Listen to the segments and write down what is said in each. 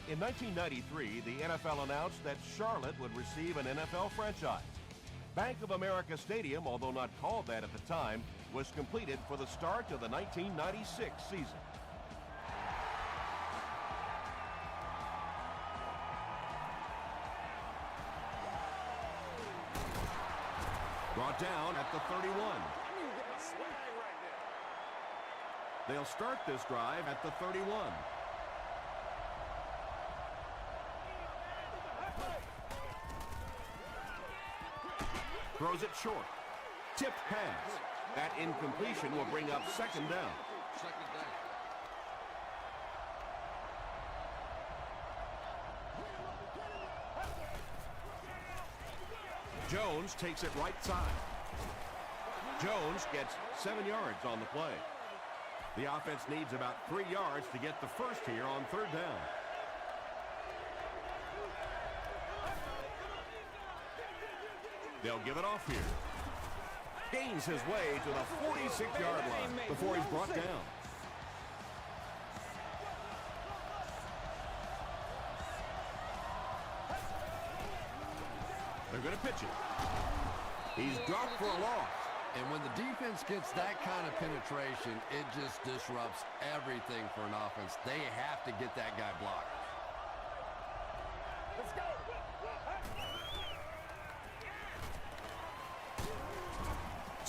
In 1993, the NFL announced that Charlotte would receive an NFL franchise. Bank of America Stadium, although not called that at the time, was completed for the start of the 1996 season. Brought down at the 31. They'll start this drive at the 31. Throws it short. Tipped pass. That incompletion will bring up second down. Jones takes it right side. Jones gets 7 yards on the play. The offense needs about 3 yards to get the first here on third down. They'll give it off here. Gains his way to the 46-yard line before he's brought down. They're going to pitch it. He's dropped for a loss. And when the defense gets that kind of penetration, it just disrupts everything for an offense. They have to get that guy blocked. Let's go.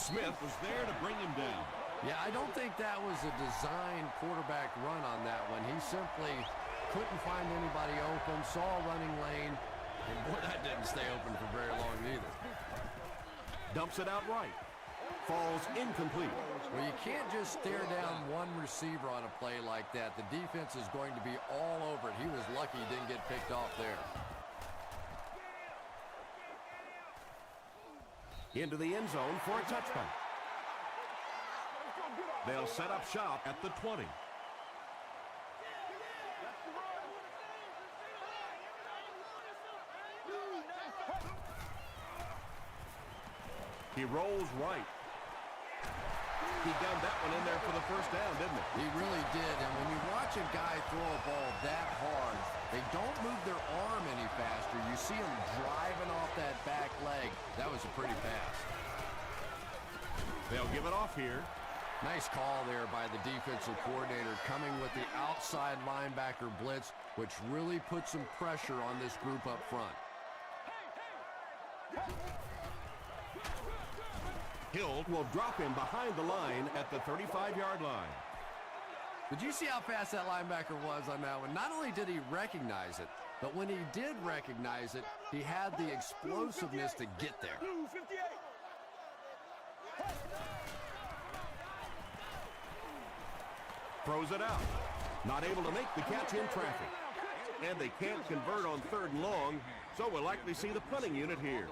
Smith was there to bring him down. Yeah, I don't think that was a designed quarterback run on that one. He simply couldn't find anybody open, saw a running lane, and boy, that didn't stay open for very long either. Dumps it out right. Falls incomplete. Well, you can't just stare down one receiver on a play like that. The defense is going to be all over it. He was lucky he didn't get picked off there. Into the end zone for a touchback. They'll set up shop at the 20. He rolls right. He got that one in there for the first down, didn't he? He really did, and when you watch a guy throw a ball that hard, they don't move their arm any faster. You see him driving off that back leg. That was a pretty pass. They'll give it off here. Nice call there by the defensive coordinator, coming with the outside linebacker blitz, which really put some pressure on this group up front. Hill will drop him behind the line at the 35-yard line. Did you see how fast that linebacker was on that one? Not only did he recognize it, but when he did recognize it, he had the explosiveness to get there. Throws it out. Not able to make the catch in traffic. And they can't convert on third and long, so we'll likely see the punting unit here.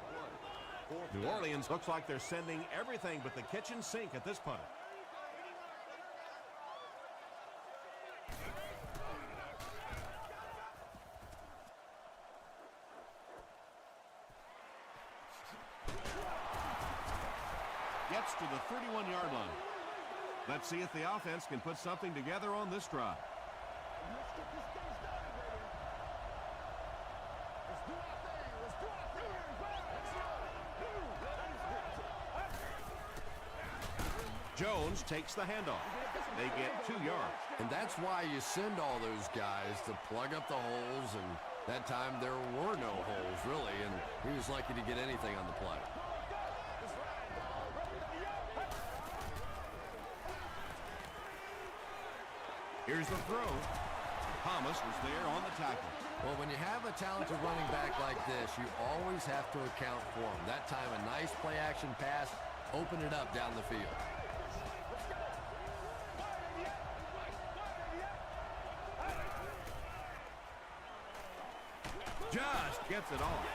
New Orleans looks like they're sending everything but the kitchen sink at this punt. Gets to the 31-yard line. Let's see if the offense can put something together on this drive. Jones takes the handoff. They get 2 yards. And that's why you send all those guys to plug up the holes, and that time there were no holes, really, and he was lucky to get anything on the play. Here's the throw. Thomas was there on the tackle. Well, when you have a talented running back like this, you always have to account for him. That time, a nice play-action pass, open it up down the field. Just gets it off.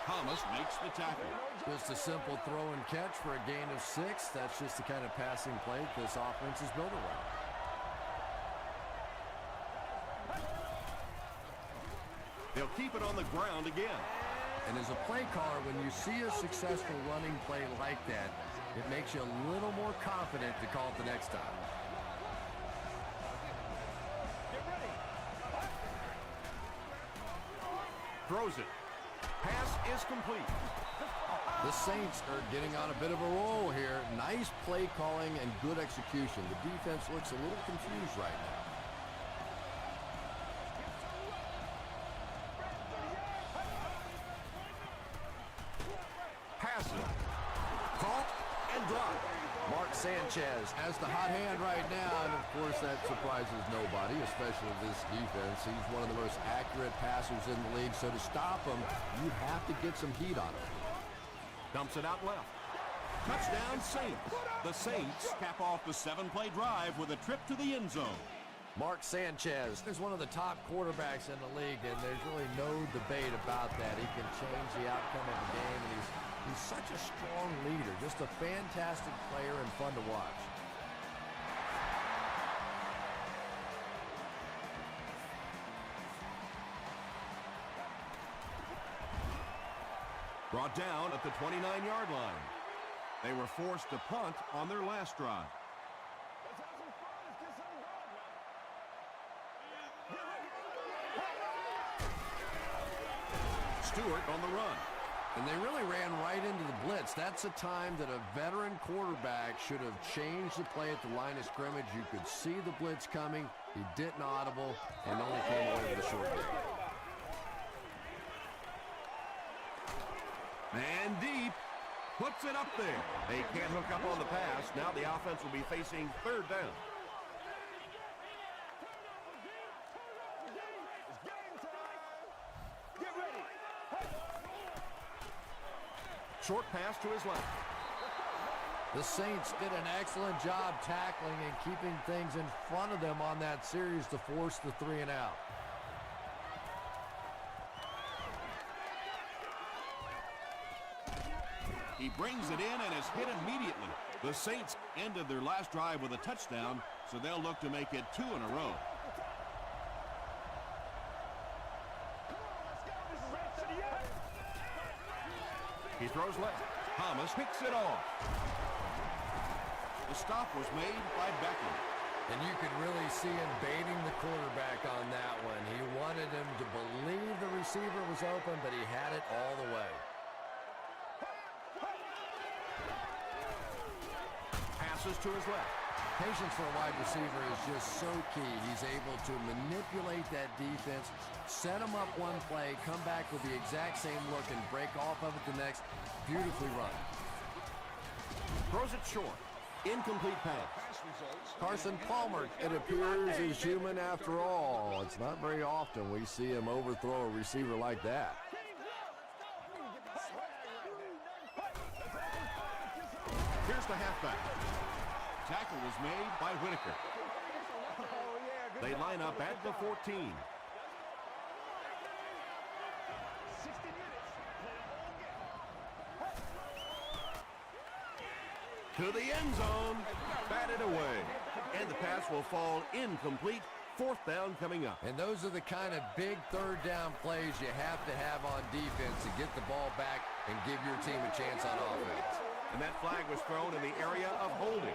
Thomas makes the tackle. Just a simple throw and catch for a gain of 6. That's just the kind of passing play that this offense is built around. They'll keep it on the ground again. And as a play caller, when you see a successful running play like that, it makes you a little more confident to call it the next time. Throws it. Pass is complete. The Saints are getting on a bit of a roll here. Nice play calling and good execution. The defense looks a little confused right now. Pass it. Caught and dropped. Mark Sanchez has the hot hand right now, and of course that surprises nobody, especially this defense. He's one of the most accurate passers in the league, so to stop him, you have to get some heat on him. Dumps it out left. Touchdown Saints. The Saints cap off the 7-play drive with a trip to the end zone. Mark Sanchez is one of the top quarterbacks in the league, and there's really no debate about that. He can change the outcome of the game, and he's such a strong leader, just a fantastic player and fun to watch. Brought down at the 29-yard line. They were forced to punt on their last drive. Stewart on the run. And they really ran right into the blitz. That's a time that a veteran quarterback should have changed the play at the line of scrimmage. You could see the blitz coming. He didn't audible and only came away with a short gain. Man deep. Puts it up there. They can't hook up on the pass. Now the offense will be facing third down. Short pass to his left. The Saints did an excellent job tackling and keeping things in front of them on that series to force the 3-and-out. He brings it in and is hit immediately. The Saints ended their last drive with a touchdown, so they'll look to make it 2 in a row. He throws left. Thomas picks it off. The stop was made by Beckham. And you could really see him baiting the quarterback on that one. He wanted him to believe the receiver was open, but he had it all the way. Passes to his left. Patience for a wide receiver is just so key. He's able to manipulate that defense, set them up one play, come back with the exact same look, and break off of it the next. Beautifully run. Throws it short. Incomplete pass. Carson Palmer, it appears, is human after all. It's not very often we see him overthrow a receiver like that. Here's the halfback. Tackle was made by Whitaker. They line up at the 14. To the end zone. Batted away. And the pass will fall incomplete. Fourth down coming up. And those are the kind of big third down plays you have to have on defense to get the ball back and give your team a chance on offense. And that flag was thrown in the area of holding.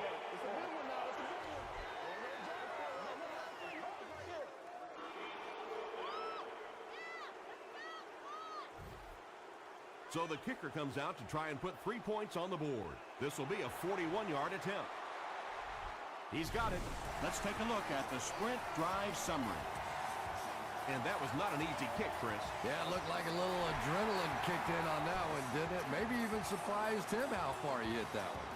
So the kicker comes out to try and put 3 points on the board. This will be a 41-yard attempt. He's got it. Let's take a look at the sprint drive summary. And that was not an easy kick, Chris. Yeah, it looked like a little adrenaline kicked in on that one, didn't it? Maybe even surprised him how far he hit that one.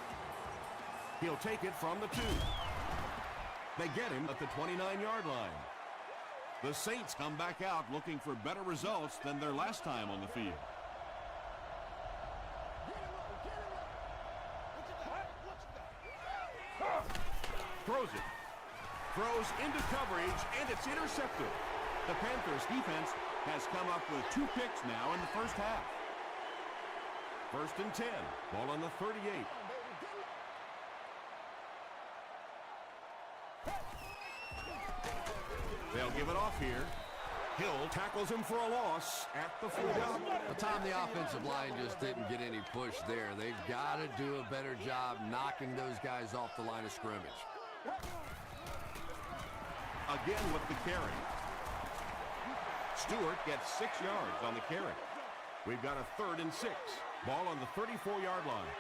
He'll take it from the 2. They get him at the 29-yard line. The Saints come back out looking for better results than their last time on the field. Throws it. Throws into coverage, and it's intercepted. The Panthers defense has come up with 2 picks now in the first half. First and 10. Ball on the 38. They'll give it off here. Hill tackles him for a loss at the 40. Well, Tom, the offensive line just didn't get any push there. They've got to do a better job knocking those guys off the line of scrimmage. Again with the carry. Stewart gets 6 yards on the carry. We've got a 3rd and 6. Ball on the 34-yard line.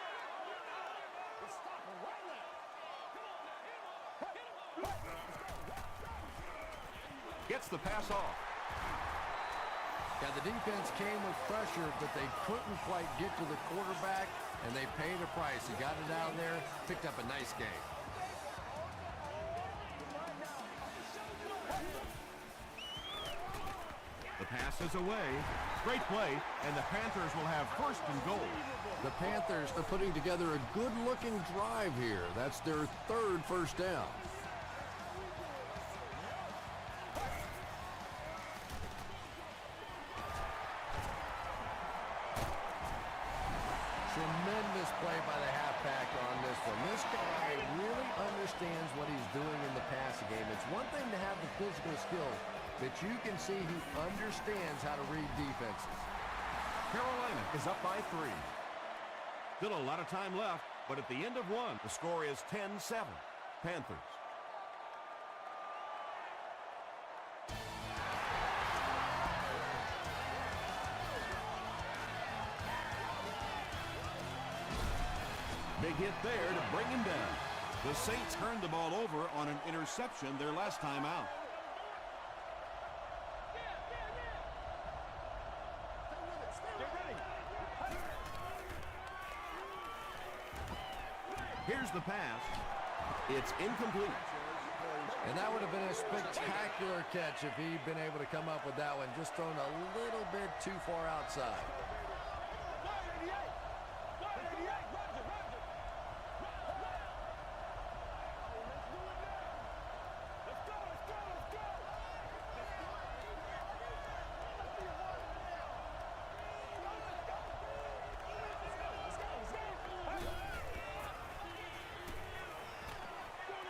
Gets the pass off. Yeah, the defense came with pressure, but they couldn't quite get to the quarterback, and they paid a price. He got it out there, picked up a nice game. The pass is away. Great play, and the Panthers will have 1st and goal. The Panthers are putting together a good-looking drive here. That's their 3rd first down. Tremendous play by the halfback on this one. This guy really understands what he's doing in the passing game. It's one thing to have the physical skills, but you can see he understands how to read defenses. Carolina is up by 3. Still a lot of time left, but at the end of 1, the score is 10-7. Panthers. Big hit there to bring him down. The Saints turned the ball over on an interception their last time out. Here's the pass. It's incomplete. And that would have been a spectacular catch if he'd been able to come up with that one. Just thrown a little bit too far outside.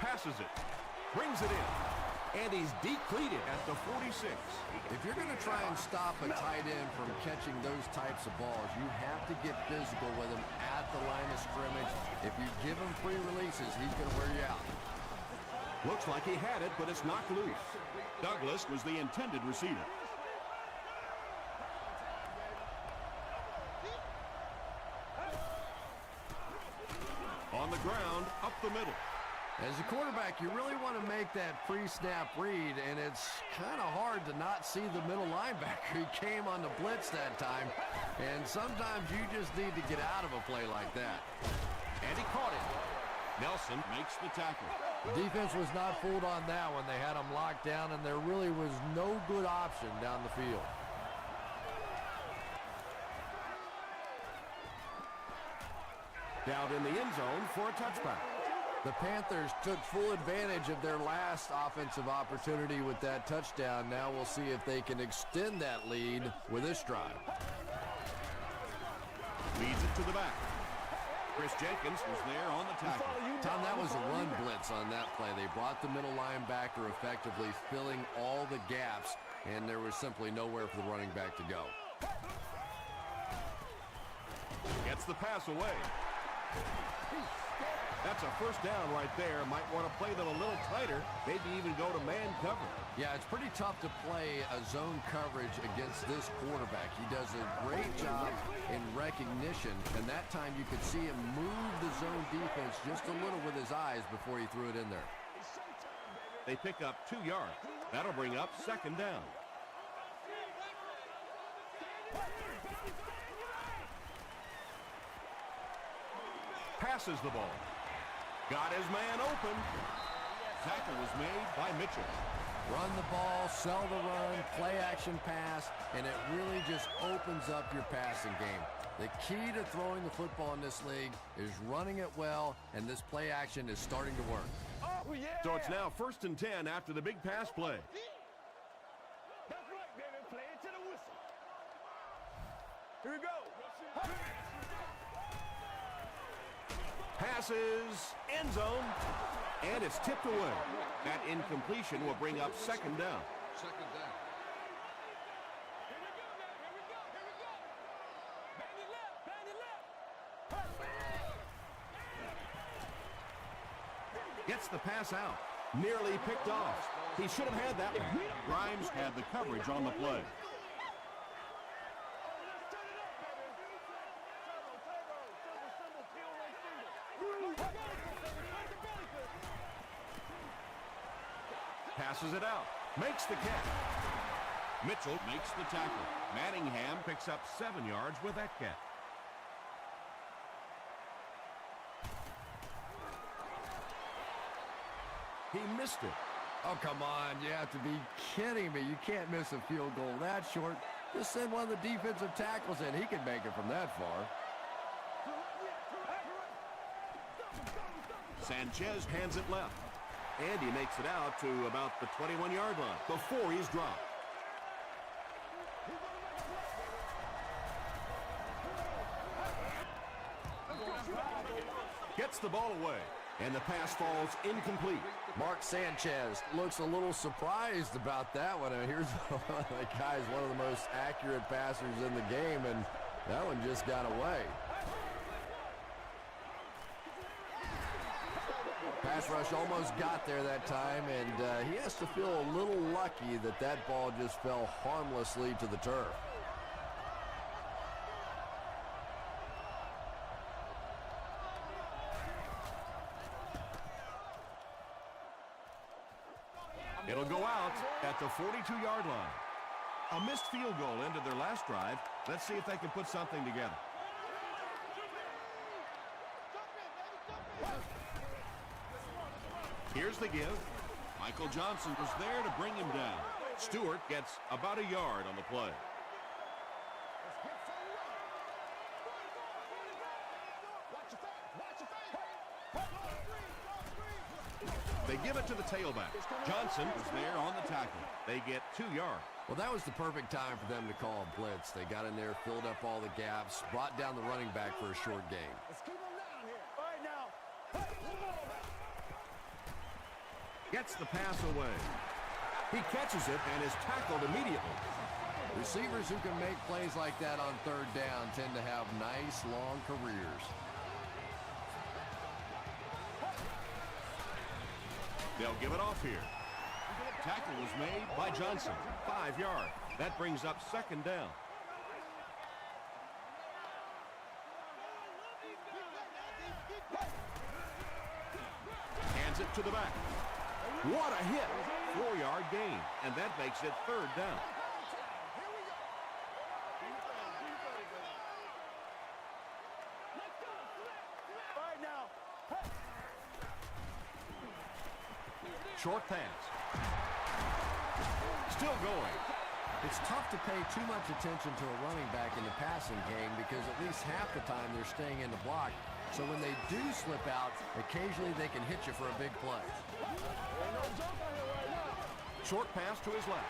Passes it, brings it in, and he's depleted at the 46. If you're going to try and stop a tight end from catching those types of balls, you have to get physical with him at the line of scrimmage. If you give him free releases, he's going to wear you out. Looks like he had it, but it's knocked loose. Douglas was the intended receiver. On the ground, up the middle. As a quarterback, you really want to make that pre-snap read, and it's kind of hard to not see the middle linebacker. He came on the blitz that time, and sometimes you just need to get out of a play like that. And he caught it. Nelson makes the tackle. The defense was not fooled on that one. They had him locked down, and there really was no good option down the field. Down in the end zone for a touchback. The Panthers took full advantage of their last offensive opportunity with that touchdown. Now we'll see if they can extend that lead with this drive. Leads it to the back. Chris Jenkins was there on the tackle. Tom, that was a run blitz on that play. They brought the middle linebacker effectively filling all the gaps, and there was simply nowhere for the running back to go. Gets the pass away. That's a first down right there. Might want to play them a little tighter, maybe even go to man cover. Yeah, it's pretty tough to play a zone coverage against this quarterback. He does a great job in recognition, and that time you could see him move the zone defense just a little with his eyes before he threw it in there. They pick up 2 yards. That'll bring up 2nd down. Passes the ball. Got his man open. Tackle was made by Mitchell. Run the ball, sell the run, play action pass, and it really just opens up your passing game. The key to throwing the football in this league is running it well, and this play action is starting to work. Oh, yeah. So it's now 1st and 10 after the big pass play. That's right, baby. Play it to the whistle. Here we go. Passes, end zone, and it's tipped away. That incompletion will bring up 2nd down. Second down. Gets the pass out. Nearly picked off. He should have had that one. Grimes had the coverage on the play. passes it out. Makes the catch. Mitchell makes the tackle. Manningham picks up 7 yards with that catch. He missed it. Oh, come on. You have to be kidding me. You can't miss a field goal that short. Just send one of the defensive tackles in. He can make it from that far. Sanchez hands it left. And he makes it out to about the 21-yard line before he's dropped. Gets the ball away. And the pass falls incomplete. Mark Sanchez looks a little surprised about that one. And here's the guy's one of the most accurate passers in the game, and that one just got away. Pass rush almost got there that time, and he has to feel a little lucky that that ball just fell harmlessly to the turf. It'll go out at the 42-yard line. A missed field goal ended their last drive. Let's see if they can put something together. Here's the give. Michael Johnson was there to bring him down. Stewart gets about a yard on the play. They give it to the tailback. Johnson was there on the tackle. They get 2 yards. Well, that was the perfect time for them to call a blitz. They got in there, filled up all the gaps, brought down the running back for a short gain. Let's keep him down here. All right, now. Gets the pass away. He catches it and is tackled immediately. Receivers who can make plays like that on third down tend to have nice, long careers. They'll give it off here. Tackle was made by Johnson. 5 yards. That brings up second down. Hands it to the back. What a hit. 4-yard gain. And that makes it third down. Short pass. Still going. It's tough to pay too much attention to a running back in the passing game because at least half the time they're staying in the block. So when they do slip out, occasionally they can hit you for a big play. Short pass to his left.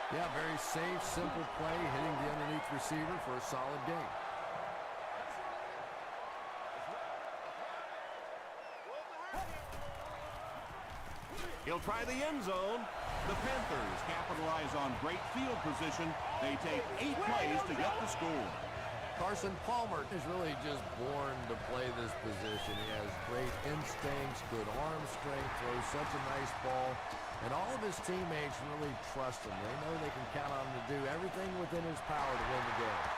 Yeah, very safe, simple play, hitting the underneath receiver for a solid gain. He'll try the end zone. The Panthers capitalize on great field position. They take 8 plays to get the score. Carson Palmer is really just born to play this position. He has great instincts, good arm strength, throws such a nice ball. And all of his teammates really trust him. They know they can count on him to do everything within his power to win the game.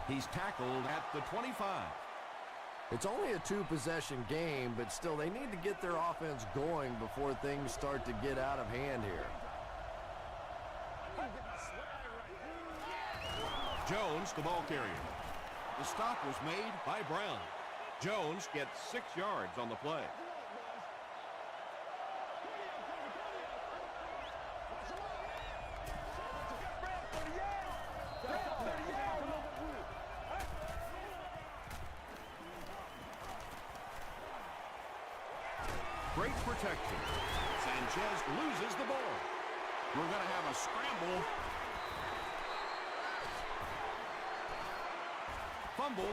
He's tackled at the 25. It's only a 2-possession game, but still they need to get their offense going before things start to get out of hand here. Jones, the ball carrier. The stop was made by Brown. Jones gets 6 yards on the play. Great protection. Sanchez loses the ball. We're going to have a scramble. Fumble.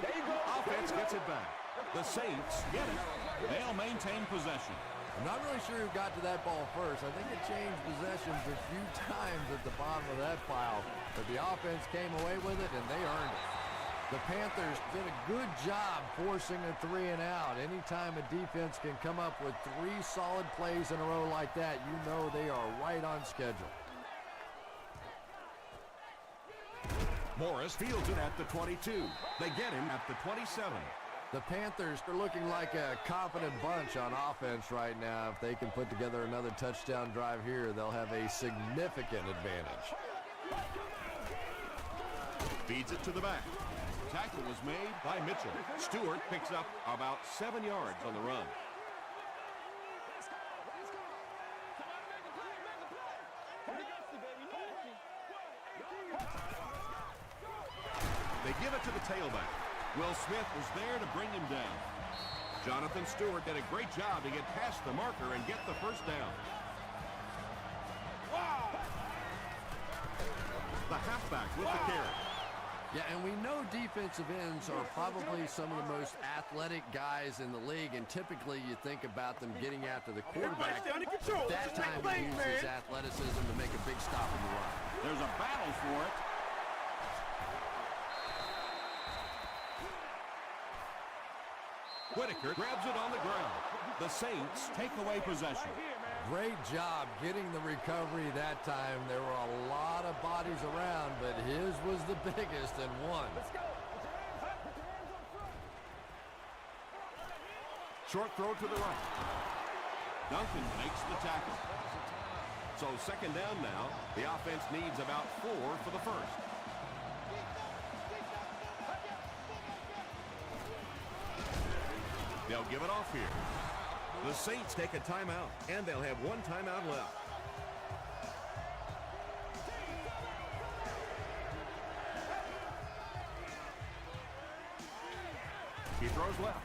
Offense gets it back. The Saints get it. They'll maintain possession. I'm not really sure who got to that ball first. I think it changed possessions a few times at the bottom of that pile, but the offense came away with it, and they earned it. The Panthers did a good job forcing a 3-and-out. Anytime a defense can come up with 3 solid plays in a row like that, you know they are right on schedule. Morris fields it at the 22. They get him at the 27. The Panthers are looking like a confident bunch on offense right now. If they can put together another touchdown drive here, they'll have a significant advantage. Feeds it to the back. Tackle was made by Mitchell. Stewart picks up about 7 yards on the run. They give it to the tailback. Will Smith was there to bring him down. Jonathan Stewart did a great job to get past the marker and get the first down. The halfback with the carry. Yeah, and we know defensive ends are probably some of the most athletic guys in the league, and typically you think about them getting after the quarterback. That time he used his athleticism to make a big stop in the run. There's a battle for it. Whitaker grabs it on the ground. The Saints take away possession. Great job getting the recovery that time. There were a lot of bodies around, but his was the biggest and won. Short throw to the right. Duncan makes the tackle. So second down now. The offense needs about 4 for the first. They'll give it off here. The Saints take a timeout, and they'll have 1 timeout left. He throws left.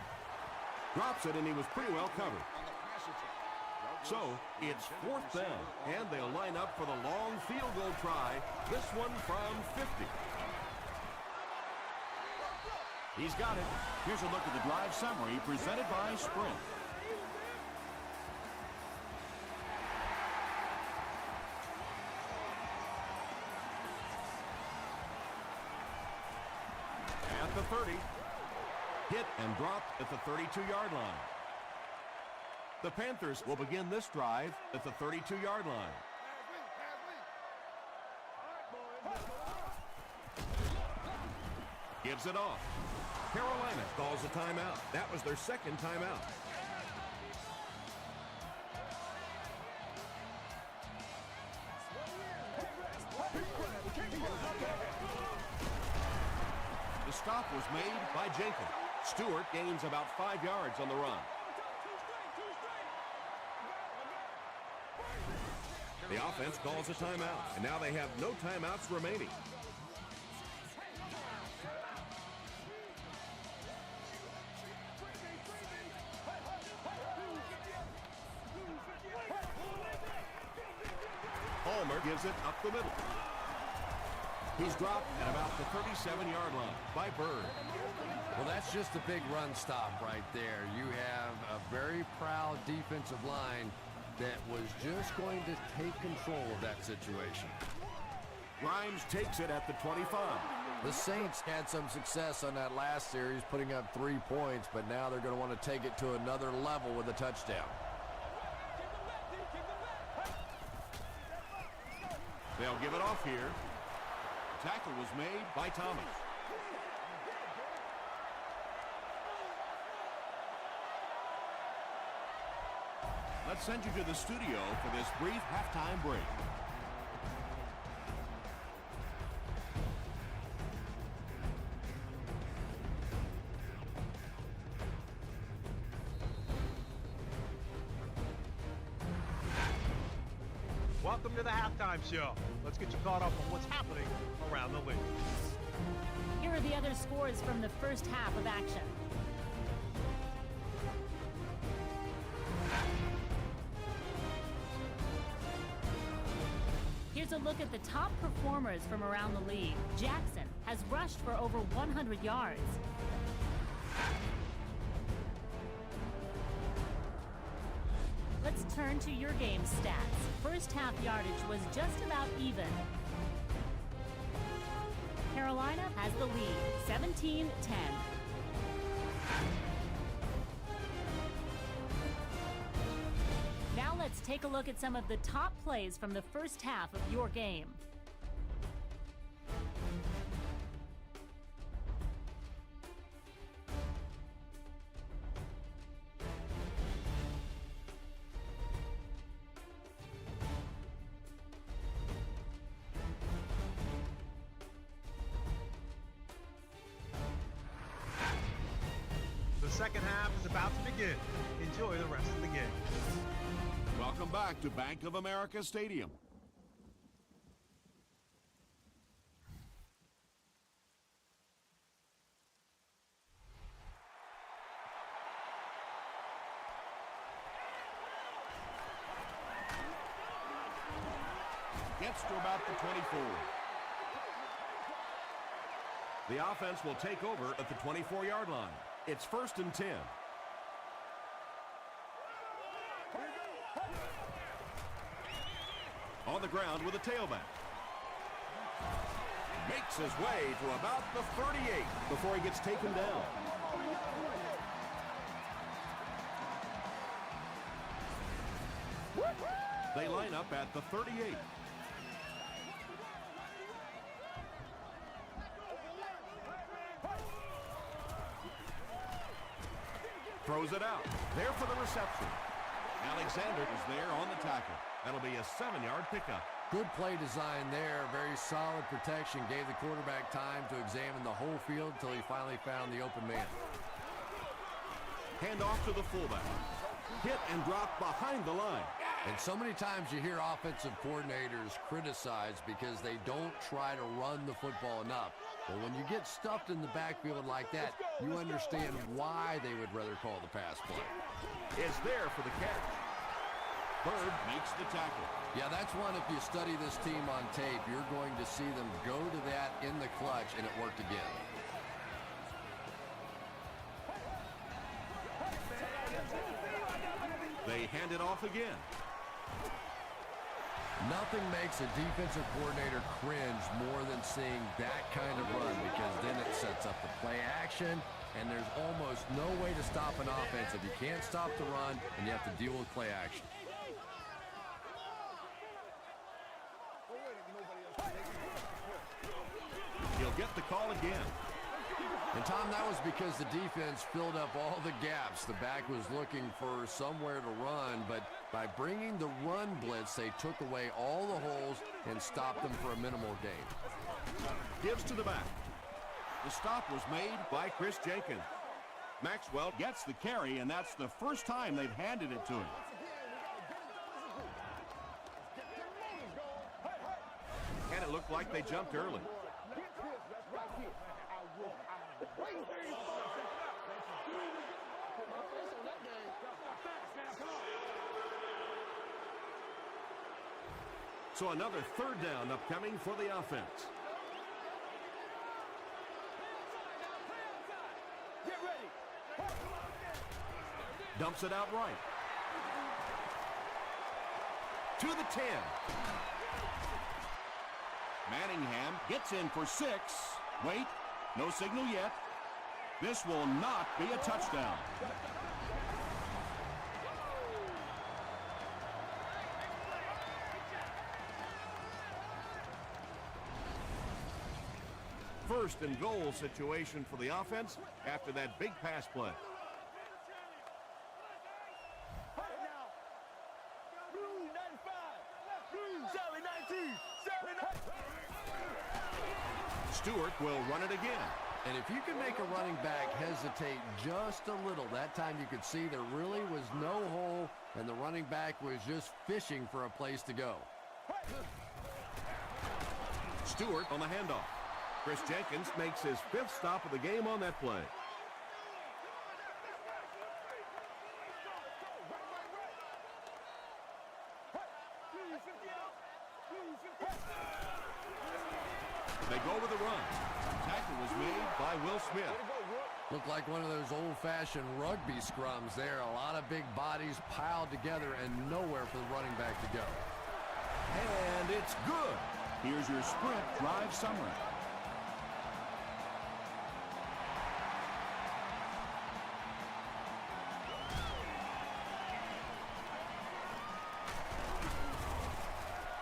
Drops it, and he was pretty well covered. So it's 4th down, and they'll line up for the long field goal try, this one from 50. He's got it. Here's a look at the drive summary presented by Sprint. At the 30. Hit and dropped at the 32-yard line. The Panthers will begin this drive at the 32-yard line. Gives it off. Carolina calls a timeout. That was their second timeout. The stop was made by Jenkins. Stewart gains about 5 yards on the run. The offense calls a timeout, and now they have no timeouts remaining. Palmer gives it up the middle. He's dropped at about the 37-yard line by Bird. Well, that's just a big run stop right there. You have a very proud defensive line that was just going to take control of that situation. Grimes takes it at the 25. The Saints had some success on that last series, putting up 3 points, but now they're going to want to take it to another level with a touchdown. They'll give it off here. Tackle was made by Thomas. Let's send you to the studio for this brief halftime break. Welcome to the halftime show. Let's get you caught up on what's happening around the league. Here are the other scores from the first half of action. Here's a look at the top performers from around the league. Jackson has rushed for over 100 yards. Let's turn to your game stats. First half yardage was just about even. Carolina has the lead, 17-10. Now let's take a look at some of the top plays from the first half of your game. second half is about to begin. Enjoy the rest of the game. Welcome back to Bank of America Stadium. Gets to about the 24. The offense will take over at the 24-yard line. It's 1st and 10. On the ground with a tailback. Makes his way to about the 38 before he gets taken down. They line up at the 38. Throws it out. There for the reception. Alexander is there on the tackle. That'll be a 7-yard pickup. Good play design there. Very solid protection. Gave the quarterback time to examine the whole field until he finally found the open man. Hand off to the fullback. Hit and drop behind the line. And so many times you hear offensive coordinators criticized because they don't try to run the football enough. But when you get stuffed in the backfield like that, you understand why they would rather call the pass play. Is there for the catch. Bird makes the tackle. Yeah, that's one, if you study this team on tape, you're going to see them go to that in the clutch, and it worked again. They hand it off again. Nothing makes a defensive coordinator cringe more than seeing that kind of run, because then it sets up the play action, and there's almost no way to stop an offense if you can't stop the run and you have to deal with play action. He'll get the call again. And, Tom, that was because the defense filled up all the gaps. The back was looking for somewhere to run, but by bringing the run blitz, they took away all the holes and stopped them for a minimal gain. Gives to the back. The stop was made by Chris Jenkins. Maxwell Gets the carry, and that's the first time they've handed it to him. and it looked like they jumped early. So another third down upcoming for the offense. Get ready. Dumps it out right. To the 10. Manningham gets in for 6. Wait, no signal yet. This will not be a touchdown. First and goal situation for the offense after that big pass play. Stewart will run it again. And if you can make a running back hesitate just a little, that time you could see there really was no hole and the running back was just fishing for a place to go. Stewart on the handoff. Chris Jenkins makes his 5th stop of the game on that play. They go with the run. Tackle was made by Will Smith. Looked like one of those old-fashioned rugby scrums there. A lot of big bodies piled together and nowhere for the running back to go. And it's good. Here's your sprint drive summary.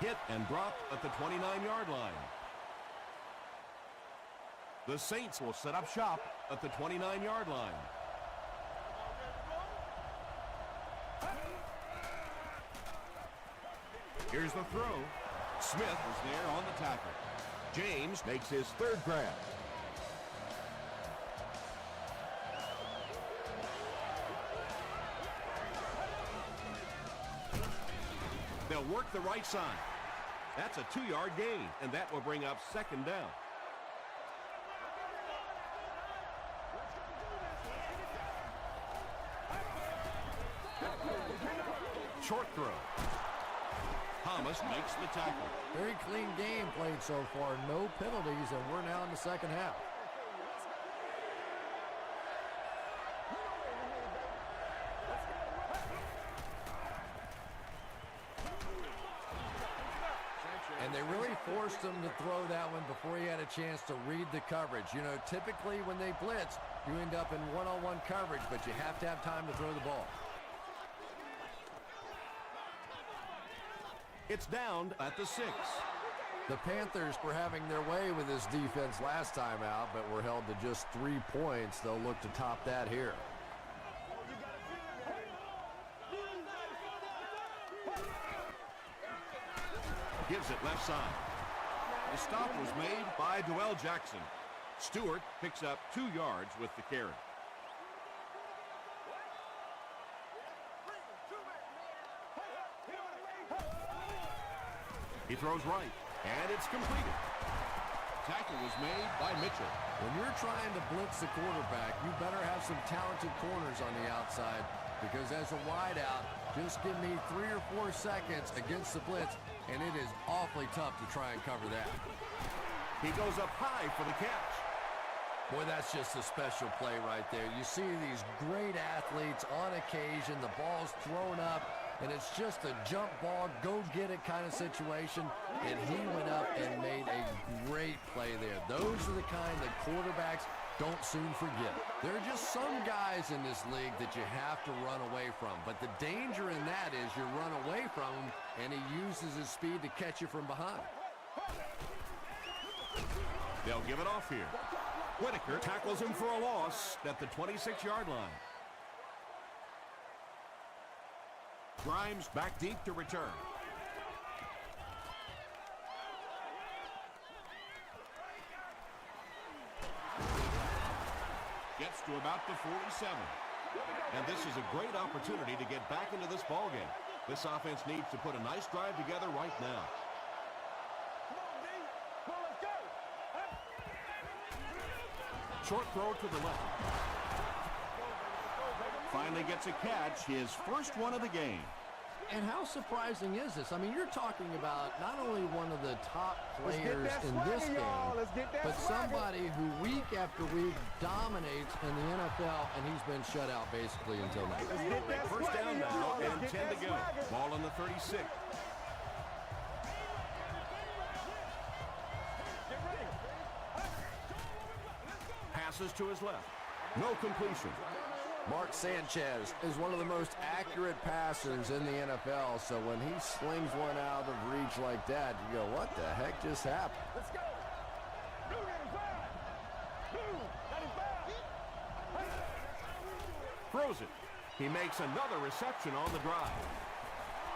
Hit and dropped at the 29-yard line. The Saints will set up shop at the 29-yard line. Here's the throw. Smith is there on the tackle. James makes his 3rd grab. They'll work the right side. That's a 2-yard gain, and that will bring up second down. Short throw. Thomas makes the tackle. Very clean game played so far. No penalties, and we're now in the second half. And they really forced him to throw that one before he had a chance to read the coverage. You know, typically when they blitz, you end up in one-on-one coverage, but you have to have time to throw the ball. It's down at the 6. The Panthers were having their way with this defense last time out, but were held to just 3 points. They'll look to top that here. Gives it left side. The stop was made by Doell Jackson. Stewart picks up 2 yards with the carry. He throws right, and it's completed. Tackle was made by Mitchell. When you're trying to blitz the quarterback, you better have some talented corners on the outside, because as a wideout, just give me 3 or 4 seconds against the blitz, and it is awfully tough to try and cover that. He goes up high for the catch. Boy, that's just a special play right there. You see these great athletes on occasion, the ball's thrown up, and it's just a jump ball, go-get-it kind of situation, and he went up and made a great play there. Those are the kind that quarterbacks don't soon forget. There are just some guys in this league that you have to run away from, but the danger in that is you run away from him, and he uses his speed to catch you from behind. They'll give it off here. Whitaker tackles him for a loss at the 26-yard line. Grimes back deep to return. Gets to about the 47. And this is a great opportunity to get back into this ballgame. This offense needs to put a nice drive together right now. Short throw to the left. Finally gets a catch, his first one of the game. And how surprising is this? I mean, you're talking about not only one of the top players in this game, but somebody who week after week dominates in the NFL, and he's been shut out basically until now. First down now and 10 to go. Ball on the 36. Passes to his left. No completion. Mark Sanchez is one of the most accurate passers in the NFL, so when he slings one out of reach like that, you go, what the heck just happened? Let's go. Throws it. He makes another reception on the drive.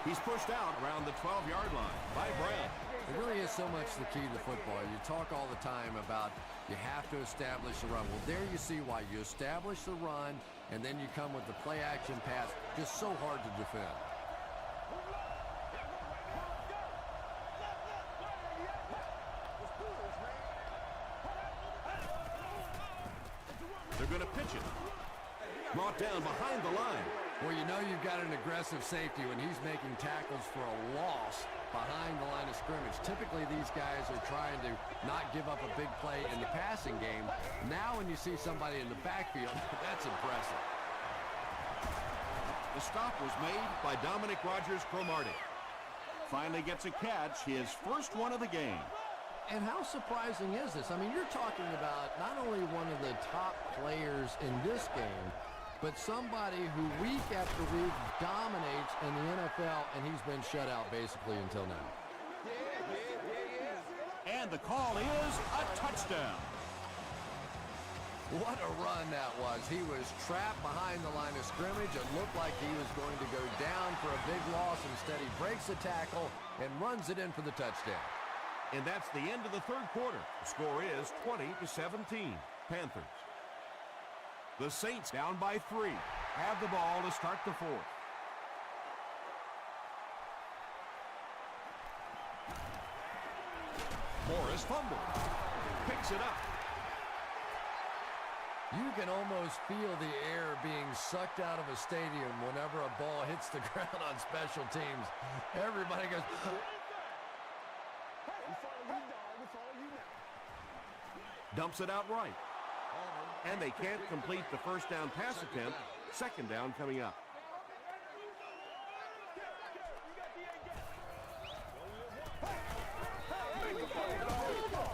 He's pushed out around the 12-yard line by Brown. It really is so much the key to football. You talk all the time about you have to establish the run. Well, there you see why. You establish the run, and then you come with the play-action pass. Just so hard to defend. They're going to pitch it. Brought down behind the line. Well, you know you've got an aggressive safety when he's making tackles for a loss behind the line of scrimmage. Typically, these guys are trying to not give up a big play in the passing game. Now, when you see somebody in the backfield, that's impressive. The stop was made by Dominic Rodgers-Cromartie. Finally gets a catch, his first one of the game. And how surprising is this? I mean, you're talking about not only one of the top players in this game, but somebody who week after week dominates in the NFL, and he's been shut out basically until now. And the call is a touchdown. What a run that was. He was trapped behind the line of scrimmage. It looked like he was going to go down for a big loss. Instead, he breaks the tackle and runs it in for the touchdown. And that's the end of the third quarter. The score is 20-17, Panthers. The Saints down by 3. Have the ball to start the fourth. Forrest fumbled. Picks it up. You can almost feel the air being sucked out of a stadium whenever a ball hits the ground on special teams. Everybody goes, Dumps it out right. And they can't complete the first down pass attempt. Second down coming up.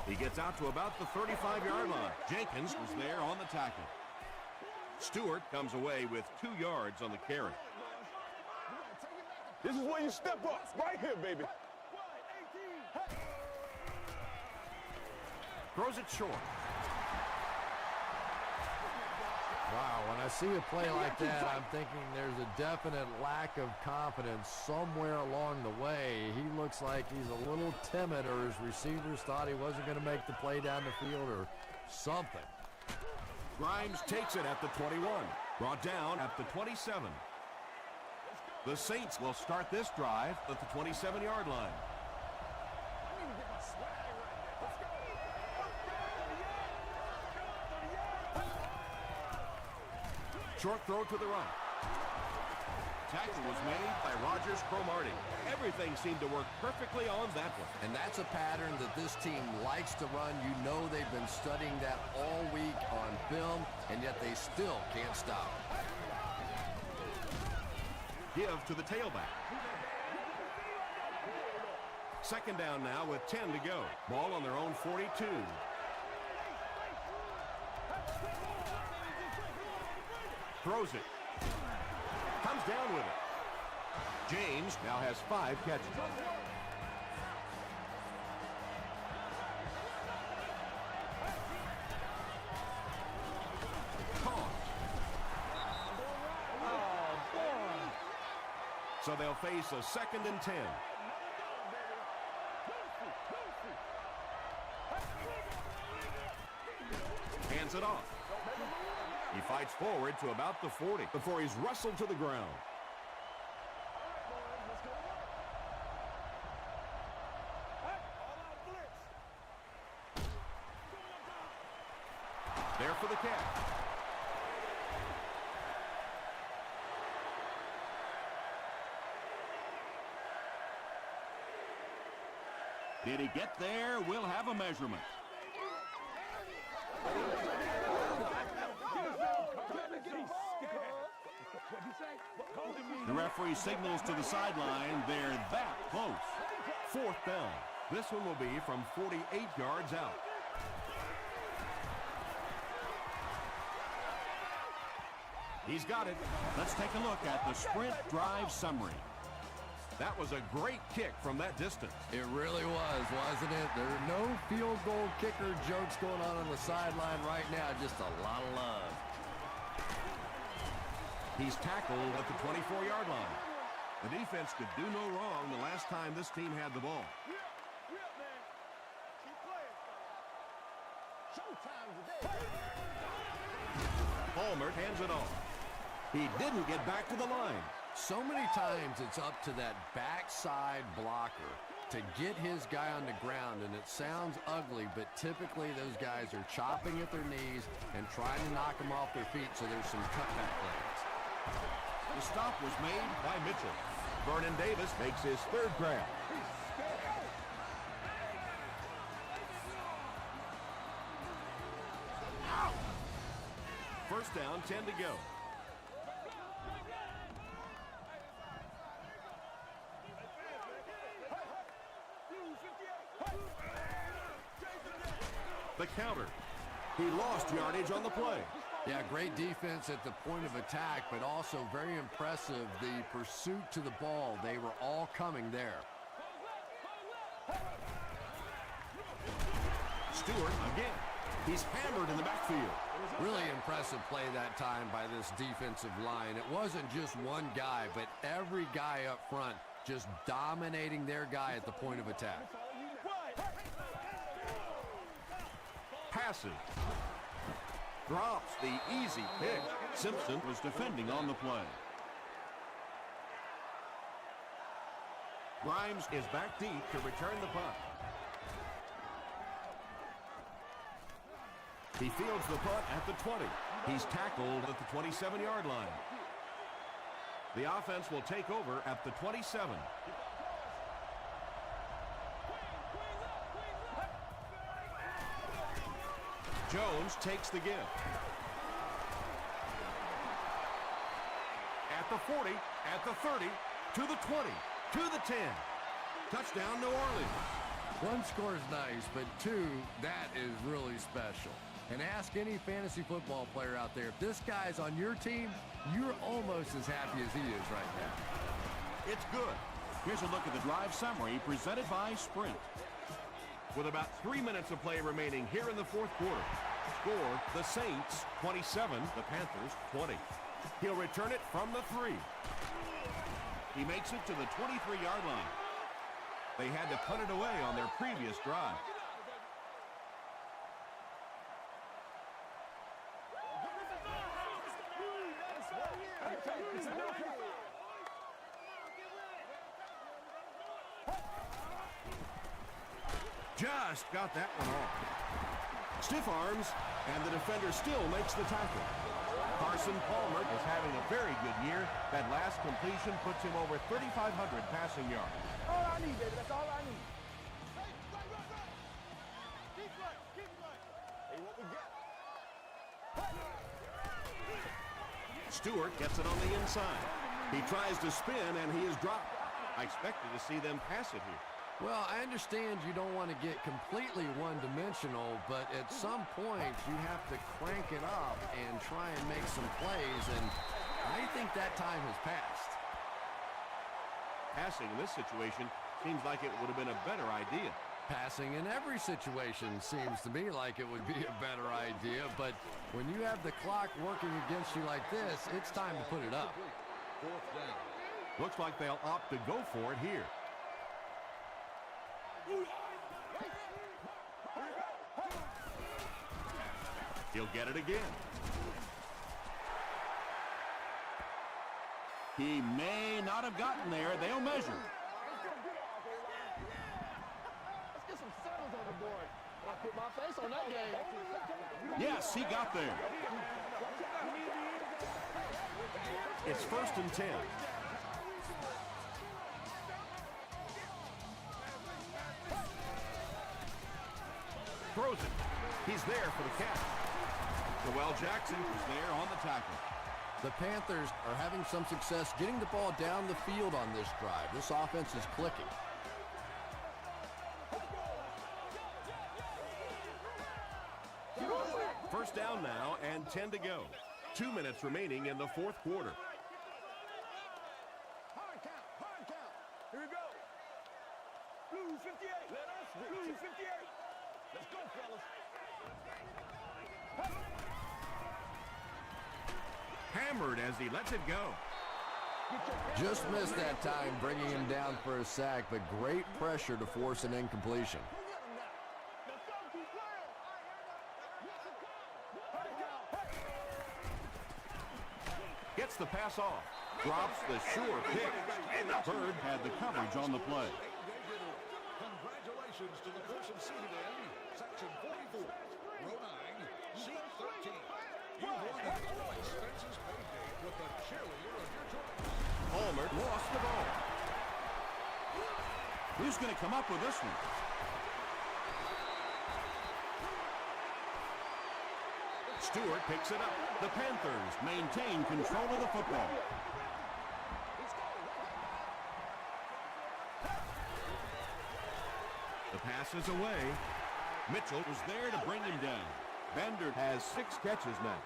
He gets out to about the 35-yard line. Jenkins was there on the tackle. Stewart comes away with 2 yards on the carry. This is where you step up. Right here, baby. Throws it short. wow, when I see a play like that, I'm thinking there's a definite lack of confidence somewhere along the way. He looks like he's a little timid, or his receivers thought he wasn't going to make the play down the field or something. Grimes takes it at the 21. Brought down at the 27. The Saints will start this drive at the 27-yard line. Short throw to the right. Tackle was made by Rogers Cromartie. Everything seemed to work perfectly on that one. And that's a pattern that this team likes to run. You know they've been studying that all week on film, and yet they still can't stop. Give to the tailback. Second down now with 10 to go. Ball on their own 42. Throws it. Comes down with it. James now has 5 catches. So they'll face a 2nd and 10. Hands it off. He fights forward to about the 40 before he's wrestled to the ground. There for the catch. Did he get there? We'll have a measurement. The referee signals to the sideline. They're that close. 4th down. This one will be from 48 yards out. He's got it. Let's take a look at the sprint drive summary. That was a great kick from that distance. It really was, wasn't it? There are no field goal kicker jokes going on the sideline right now. Just a lot of love. He's tackled at the 24-yard line. The defense could do no wrong the last time this team had the ball. Palmer hands it off. He didn't get back to the line. So many times it's up to that backside blocker to get his guy on the ground, and it sounds ugly, but typically those guys are chopping at their knees and trying to knock them off their feet, so there's some cutback lanes. The stop was made by Mitchell. Vernon Davis makes his 3rd grab. First down, 10 to go. The counter. He lost yardage on the play. Yeah, great defense at the point of attack, but also very impressive the pursuit to the ball. They were all coming there. Stewart again. He's hammered in the backfield. Really impressive play that time by this defensive line. It wasn't just one guy, but every guy up front just dominating their guy at the point of attack. Passes. Drops the easy pick. Simpson was defending on the play. Grimes is back deep to return the punt. He fields the punt at the 20. He's tackled at the 27-yard line. The offense will take over at the 27. Jones takes the give. At the 40, at the 30, to the 20, to the 10. Touchdown, New Orleans. One score is nice, but two, that is really special. And ask any fantasy football player out there, if this guy's on your team, you're almost as happy as he is right now. It's good. Here's a look at the drive summary presented by Sprint. With about 3 minutes of play remaining here in the fourth quarter. Score, the Saints 27, the Panthers 20. He'll return it from the 3. He makes it to the 23-yard line. They had to put it away on their previous drive. Just got that one off. Stiff arms, and the defender still makes the tackle. Carson Palmer is having a very good year. That last completion puts him over 3,500 passing yards. All I need, baby. That's all I need. Hey, what we got? Stewart gets it on the inside. He tries to spin, and he is dropped. I expected to see them pass it here. Well, I understand you don't want to get completely one-dimensional, but at some point you have to crank it up and try and make some plays, and I think that time has passed. Passing in this situation seems like it would have been a better idea. Passing in every situation seems to me like it would be a better idea, but when you have the clock working against you like this, it's time to put it up. Looks like they'll opt to go for it here. He'll get it again. He may not have gotten there. They'll measure. Let's get some settles on the board. I put my face on that game. Yes, he got there. It's 1st and 10. Throws it. He's there for the catch. Joel Jackson was there on the tackle. The Panthers are having some success getting the ball down the field on this drive. This offense is clicking. First down now and 10 to go. 2 minutes remaining in the fourth quarter. Hard count. Here we go. Blue 58. Let us Blue 58. Let's go, fellas. Hammered as he lets it go. Just missed that time, bringing him down for a sack, but great pressure to force an incompletion. Gets the pass off. Drops the sure pick. Bird had the coverage on the play. Congratulations to the person seated in section 44, row 9, seat 13. You've won an all-expenses paid day with the cheerleader of your choice. Palmer lost the ball. Who's going to come up with this one? Stewart picks it up. The Panthers maintain control of the football. The pass is away. Mitchell was there to bring him down. Bender has 6 catches now.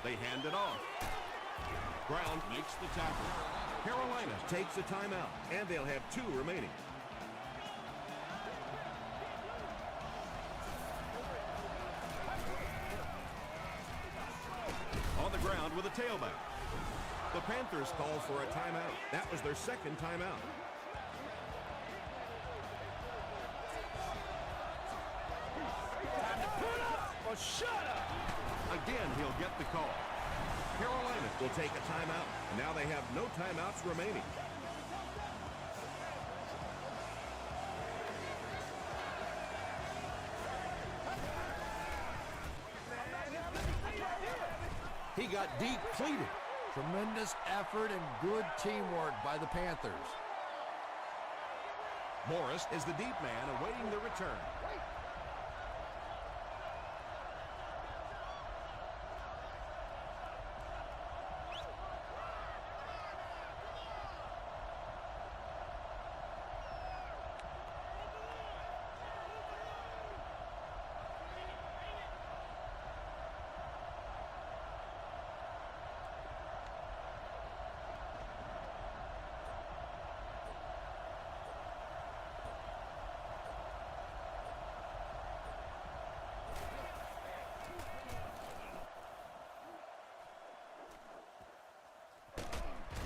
They hand it off. Brown Makes the tackle. Carolina takes a timeout, and they'll have 2 remaining. On the ground with a tailback. The Panthers call for a timeout. That was their 2nd timeout. Time to put up or shut up. Again, he'll get the call. Carolina will take a timeout. Now they have no timeouts remaining. He got depleted. Tremendous effort and good teamwork by the Panthers. Morris is the deep man awaiting the return.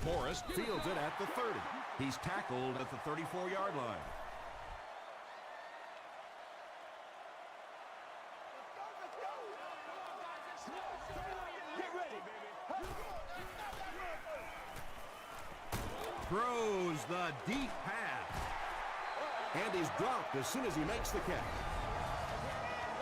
Morris fields it at the 30. He's tackled at the 34-yard line. Throws the deep pass. And he's dropped as soon as he makes the catch.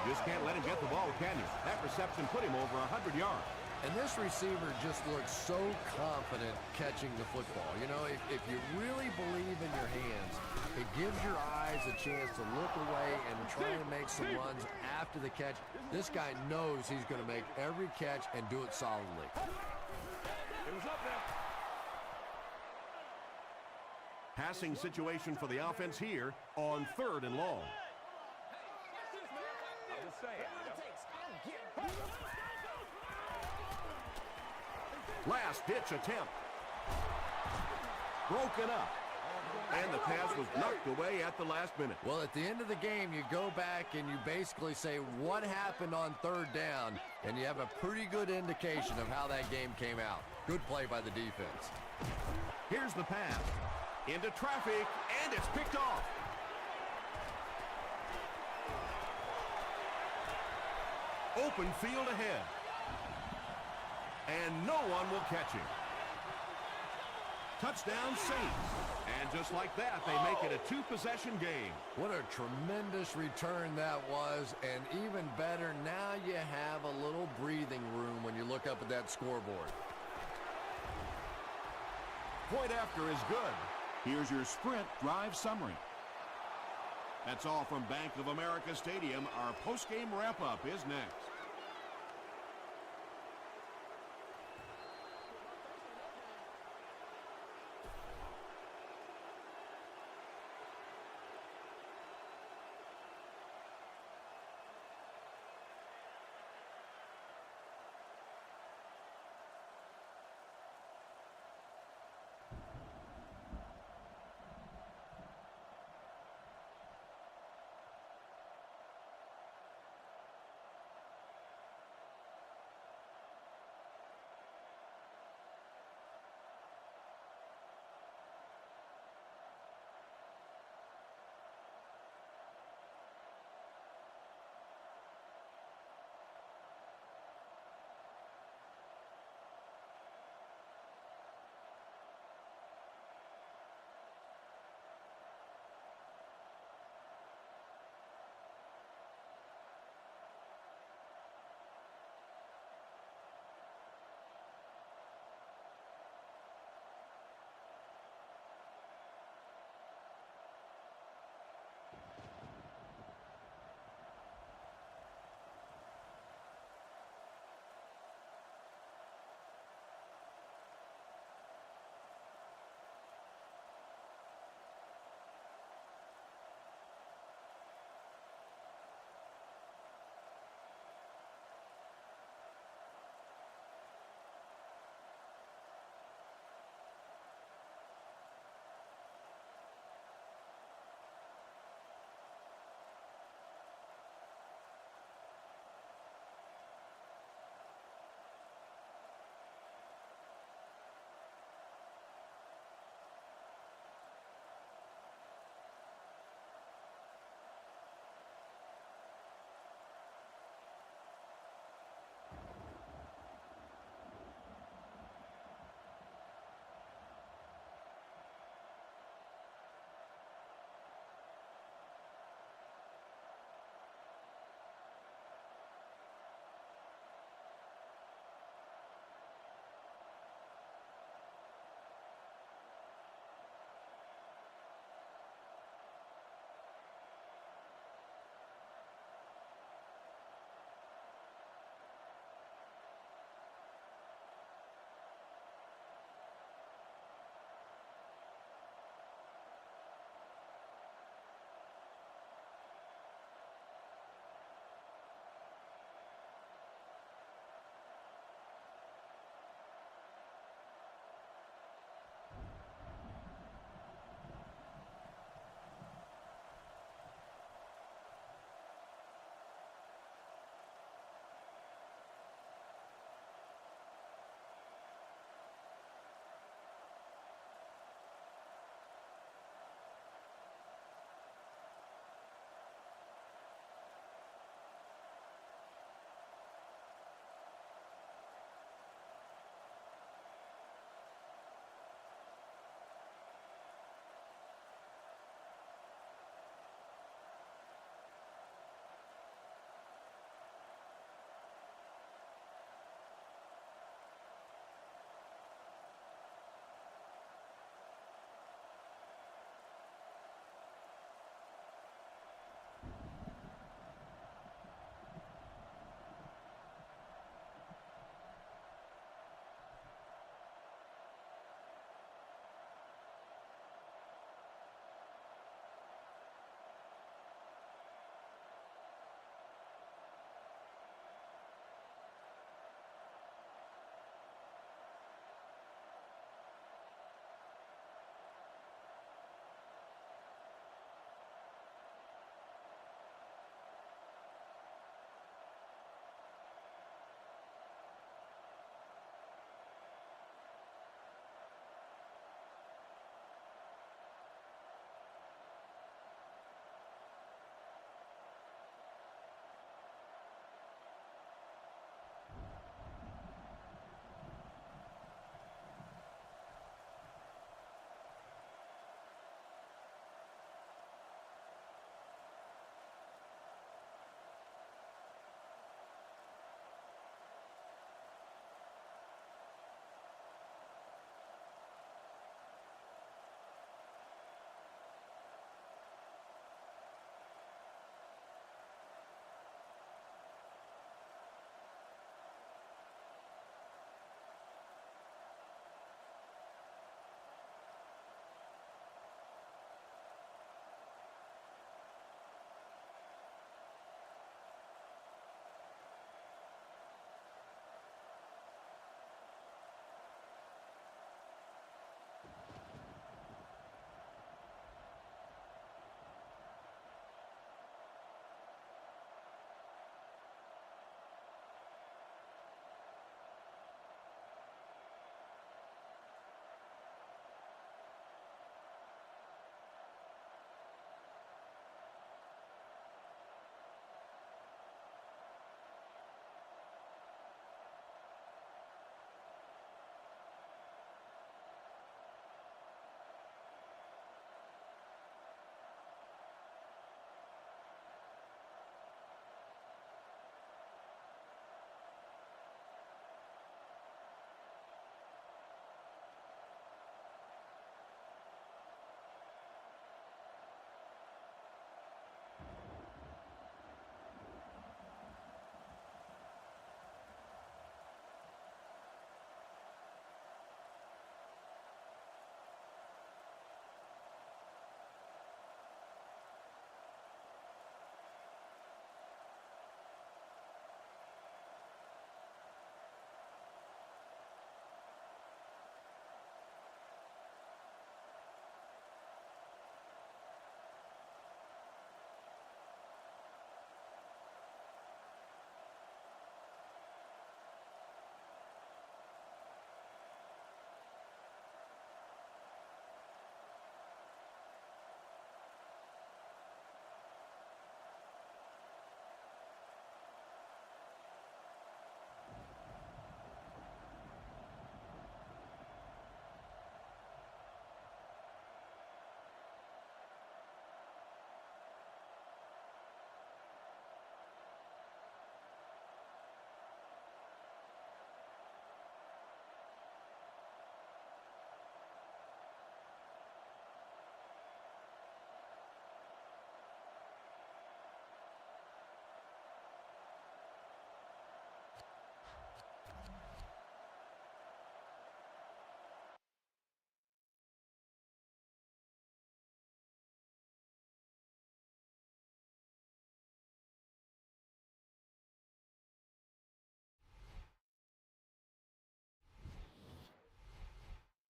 Just can't let him get the ball, can you? That reception put him over 100 yards. And this receiver just looks so confident catching the football. You know, if you really believe in your hands, it gives your eyes a chance to look away and try to make some runs after the catch. This guy knows he's going to make every catch and do it solidly. It was up there. Passing situation for the offense here on 3rd and long. I'm just saying. Last-ditch attempt. Broken up. And the pass was knocked away at the last minute. Well, at the end of the game, you go back and you basically say what happened on 3rd down, and you have a pretty good indication of how that game came out. Good play by the defense. Here's the pass. Into traffic, and it's picked off. Open field ahead. And no one will catch him. Touchdown Saints. And just like that, they make it a 2-possession game. What a tremendous return that was, and even better, now you have a little breathing room when you look up at that scoreboard. Point after is good. Here's your Sprint drive summary. That's all from Bank of America Stadium. Our post-game wrap-up is next.